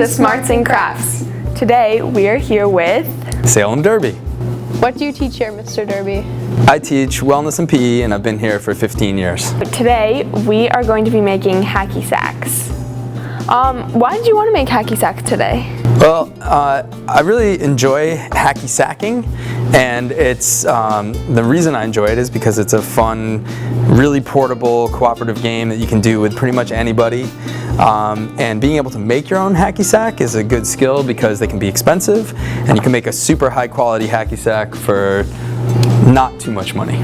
to Smarts and Crafts. Today we are here with Salem Derby. What do you teach here, Mr. Derby? I teach wellness and PE, and I've been here for 15 years. Today we are going to be making hacky sacks. Why did you want to make hacky sacks today? Well, I really enjoy hacky sacking, and it's the reason I enjoy it is because it's a fun, really portable, cooperative game that you can do with pretty much anybody. And being able to make your own hacky sack is a good skill because they can be expensive, and you can make a super high quality hacky sack for not too much money.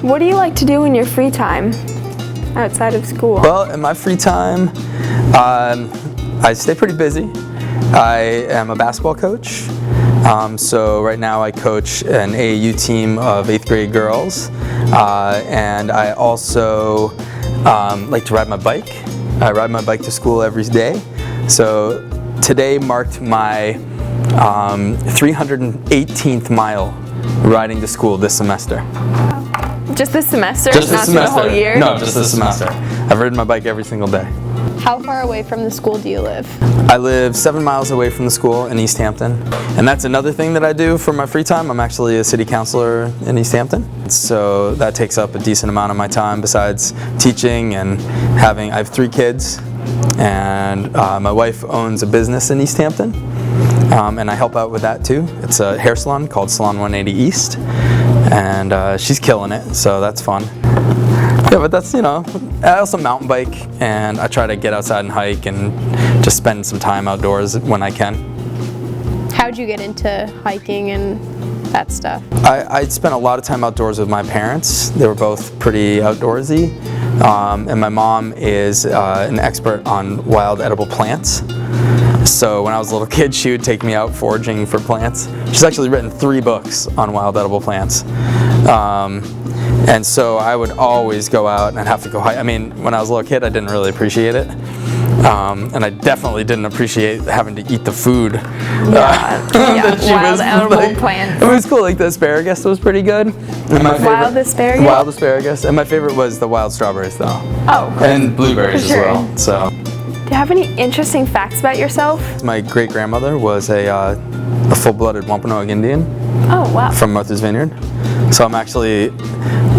What do you like to do in your free time outside of school? Well, in my free time, I stay pretty busy. I am a basketball coach, so right now I coach an AAU team of 8th grade girls, and I also like to ride my bike. I ride my bike to school every day, so today marked my 318th mile riding to school this semester. Just this semester? Just this not semester. The whole year? No, just this semester. I've ridden my bike every single day. How far away from the school do you live? I live 7 miles away from the school in East Hampton, and that's another thing that I do for my free time. I'm actually a city councilor in East Hampton, so that takes up a decent amount of my time besides teaching and I have 3 kids, and my wife owns a business in East Hampton, and I help out with that too. It's a hair salon called Salon 180 East, and she's killing it, so that's fun. Yeah, but that's, I also mountain bike, and I try to get outside and hike and just spend some time outdoors when I can. How'd you get into hiking and that stuff? I spent a lot of time outdoors with my parents. They were both pretty outdoorsy, and my mom is an expert on wild edible plants. So when I was a little kid, she would take me out foraging for plants. She's actually written 3 books on wild edible plants. And so I would always go out and I'd have to go hike. I mean, when I was a little kid, I didn't really appreciate it. And I definitely didn't appreciate having to eat the food. That she wild edible plants. It was cool, like the asparagus was pretty good. And my Wild asparagus? Wild asparagus. And my favorite was the wild strawberries though. Oh, cool. And blueberries For sure. as well. So. Do you have any interesting facts about yourself? My great-grandmother was a full-blooded Wampanoag Indian. Oh, wow. From Martha's Vineyard. So I'm actually,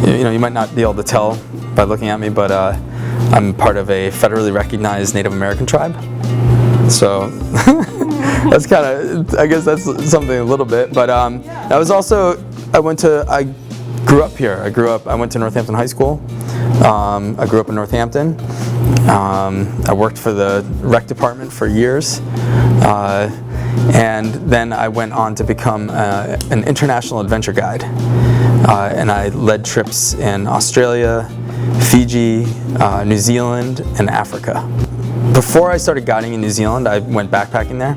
you might not be able to tell by looking at me, but I'm part of a federally recognized Native American tribe. So that's kind of, I guess that's something a little bit. But I grew up here. I went to Northampton High School. I grew up in Northampton. I worked for the rec department for years. And then I went on to become an international adventure guide. And I led trips in Australia, Fiji, New Zealand, and Africa. Before I started guiding in New Zealand, I went backpacking there.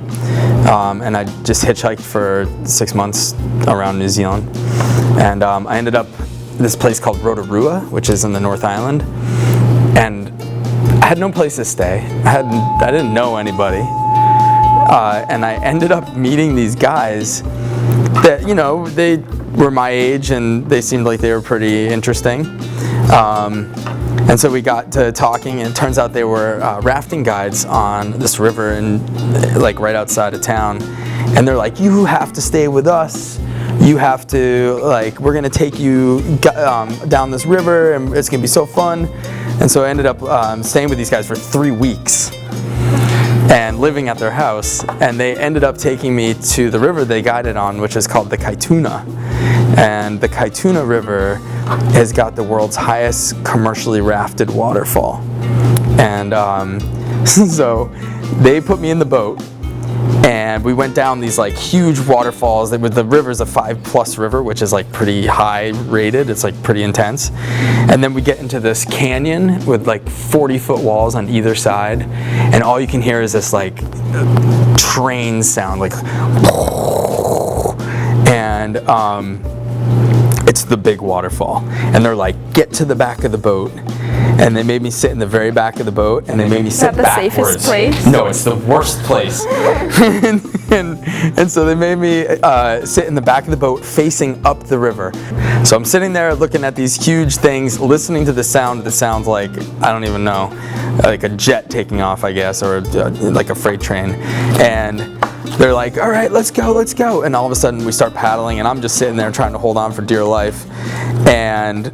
And I just hitchhiked for 6 months around New Zealand. And I ended up at this place called Rotorua, which is in the North Island. And I had no place to stay. I didn't know anybody. And I ended up meeting these guys that, they were my age and they seemed like they were pretty interesting. And so we got to talking, and it turns out they were rafting guides on this river like right outside of town. And they're like, you have to stay with us. You have to, we're gonna take you down this river and it's gonna be so fun. And so I ended up staying with these guys for 3 weeks and living at their house, and they ended up taking me to the river they guided on, which is called the Kaituna. And the Kaituna River has got the world's highest commercially rafted waterfall. And so they put me in the boat, and we went down these huge waterfalls. The river's a 5+ river, which is pretty high rated. It's pretty intense. And then we get into this canyon with 40-foot walls on either side, and all you can hear is this train sound, and it's the big waterfall. And they're like, get to the back of the boat. And they made me sit in the very back of the boat, and they made me sit backwards. Is that the safest place? No, it's the worst place. and so they made me sit in the back of the boat facing up the river. So I'm sitting there looking at these huge things, listening to the sound that sounds like, I don't even know, like a jet taking off, I guess, or like a freight train. And they're like, all right, let's go, let's go. And all of a sudden we start paddling, and I'm just sitting there trying to hold on for dear life. And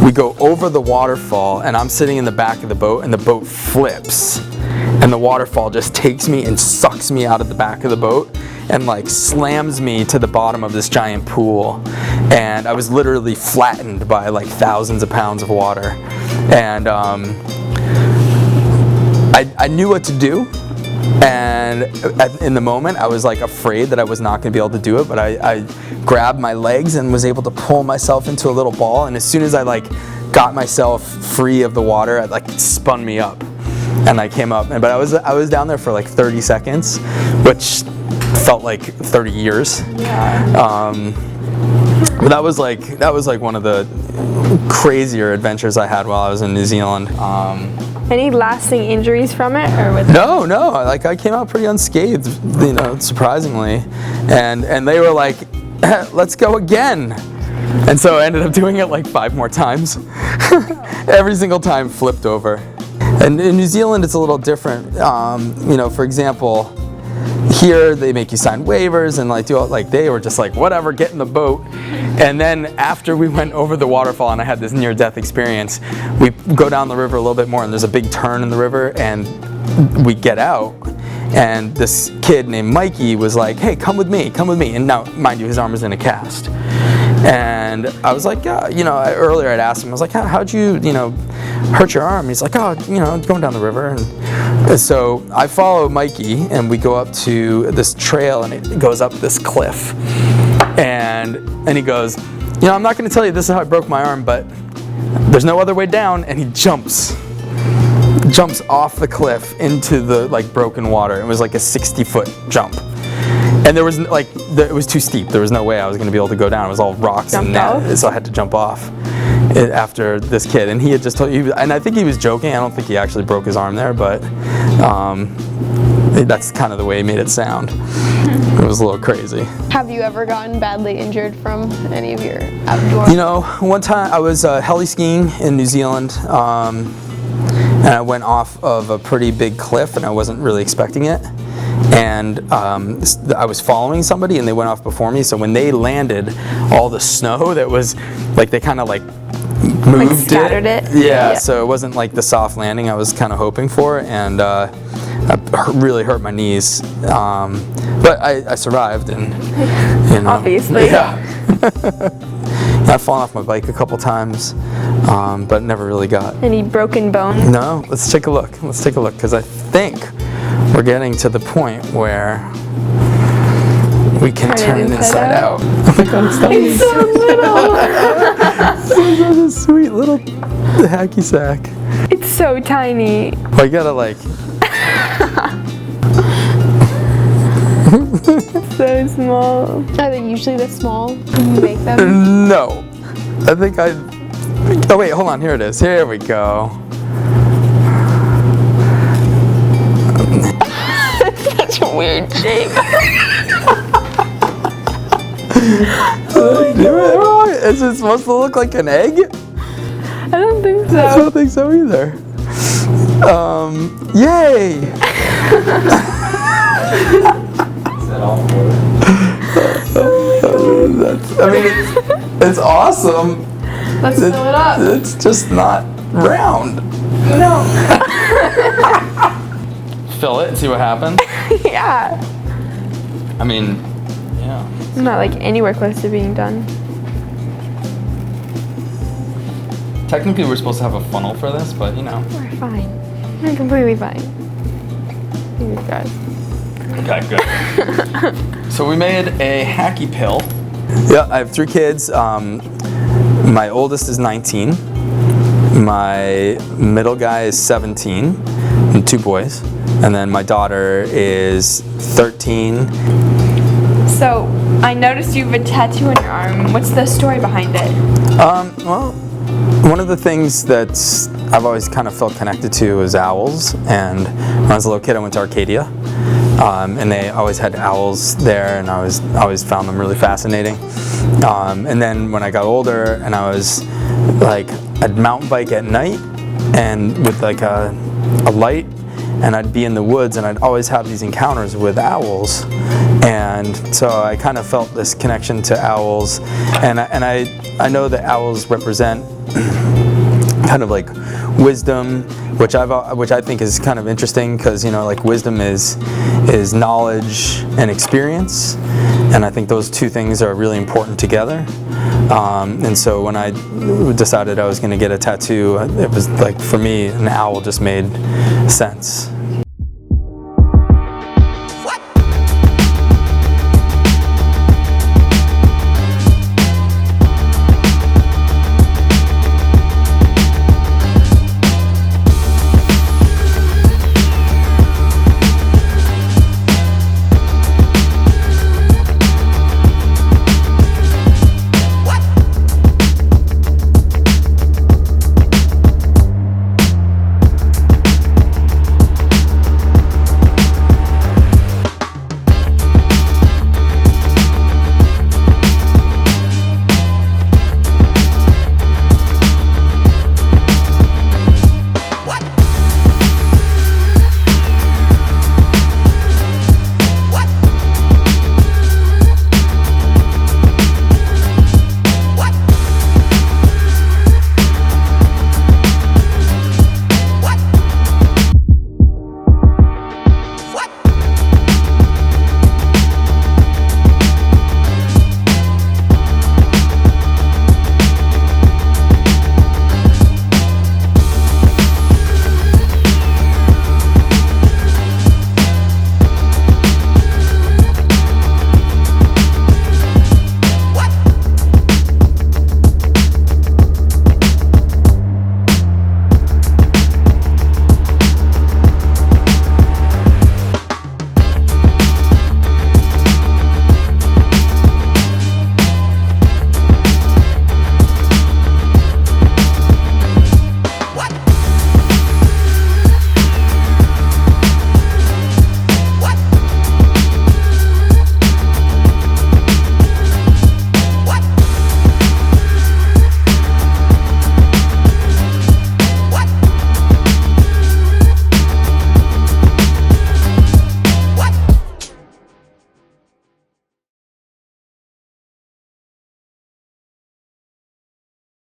we go over the waterfall, and I'm sitting in the back of the boat, and the boat flips. And the waterfall just takes me and sucks me out of the back of the boat and like slams me to the bottom of this giant pool. And I was literally flattened by like thousands of pounds of water. And I knew what to do. And in the moment, I was like afraid that I was not going to be able to do it, but I grabbed my legs and was able to pull myself into a little ball. And as soon as I like got myself free of the water, it like spun me up. And I came up, but I was down there for like 30 seconds, which felt like 30 years. Yeah. But that was like one of the crazier adventures I had while I was in New Zealand. Any lasting injuries from it, or was No, like I came out pretty unscathed, you know, surprisingly. And they were like, let's go again. And so I ended up doing it like 5 more times. Every single time flipped over. And in New Zealand, it's a little different. You know, for example, here they make you sign waivers and like do all, like they were just like, whatever, get in the boat. And then after we went over the waterfall and I had this near-death experience, we go down the river a little bit more, and there's a big turn in the river, and we get out. And this kid named Mikey was like, hey, come with me. And now, mind you, his arm was in a cast. And I was like, you know, earlier I'd asked him, I was like, how'd you, you know, hurt your arm? He's like, oh, you know, going down the river. And so I follow Mikey, and we go up to this trail, and it goes up this cliff. And he goes, you know, I'm not going to tell you this is how I broke my arm, but there's no other way down. And he jumps off the cliff into the like broken water. It was like a 60-foot jump. And there was like, it was too steep. There was no way I was going to be able to go down. It was all rocks and net, so I had to jump off after this kid. And he had just told you, and I think he was joking. I don't think he actually broke his arm there, but that's kind of the way he made it sound. It was a little crazy. Have you ever gotten badly injured from any of your outdoor? You know, one time I was heli skiing in New Zealand, and I went off of a pretty big cliff, and I wasn't really expecting it. And I was following somebody, and they went off before me. So when they landed, all the snow that was, like, they kind of like moved, like scattered it. Yeah, so it wasn't like the soft landing I was kind of hoping for, and I really hurt my knees. But I survived, and you know, obviously. Yeah. I've fallen off my bike a couple times, but never really got. Any broken bones? No, let's take a look, because I think we're getting to the point where we can turn it inside out. Oh my god, it's tiny. It's so little. It's a sweet little hacky sack. It's so tiny. Well, you gotta like... So small. Are they usually this small when you make them? No. I think oh wait, hold on, here it is. Here we go. Such a weird shape. Is it supposed to look like an egg? I don't think so. I don't think so either. Yay! Is that all for it's awesome. Let's fill it up. It's just not round. No. Fill it and see what happens. Yeah. I mean, yeah. I'm not like anywhere close to being done. Technically, we're supposed to have a funnel for this, but you know. We're fine. We're completely fine. Fingers crossed. Okay, good. So we made a hacky pill. Yeah, I have 3 kids. My oldest is 19. My middle guy is 17, and 2 boys. And then my daughter is 13. So, I noticed you have a tattoo on your arm. What's the story behind it? Well, one of the things that I've always kind of felt connected to is owls. And when I was a little kid, I went to Arcadia. and they always had owls there, and I always found them really fascinating. And then when I got older, and I was like, I'd mountain bike at night, and with like a light, and I'd be in the woods, and I'd always have these encounters with owls, and so I kind of felt this connection to owls, and I know that owls represent kind of like wisdom, which I think is kind of interesting, because like wisdom is knowledge and experience, and I think those two things are really important together. And so when I decided I was going to get a tattoo, it was like, for me, an owl just made sense.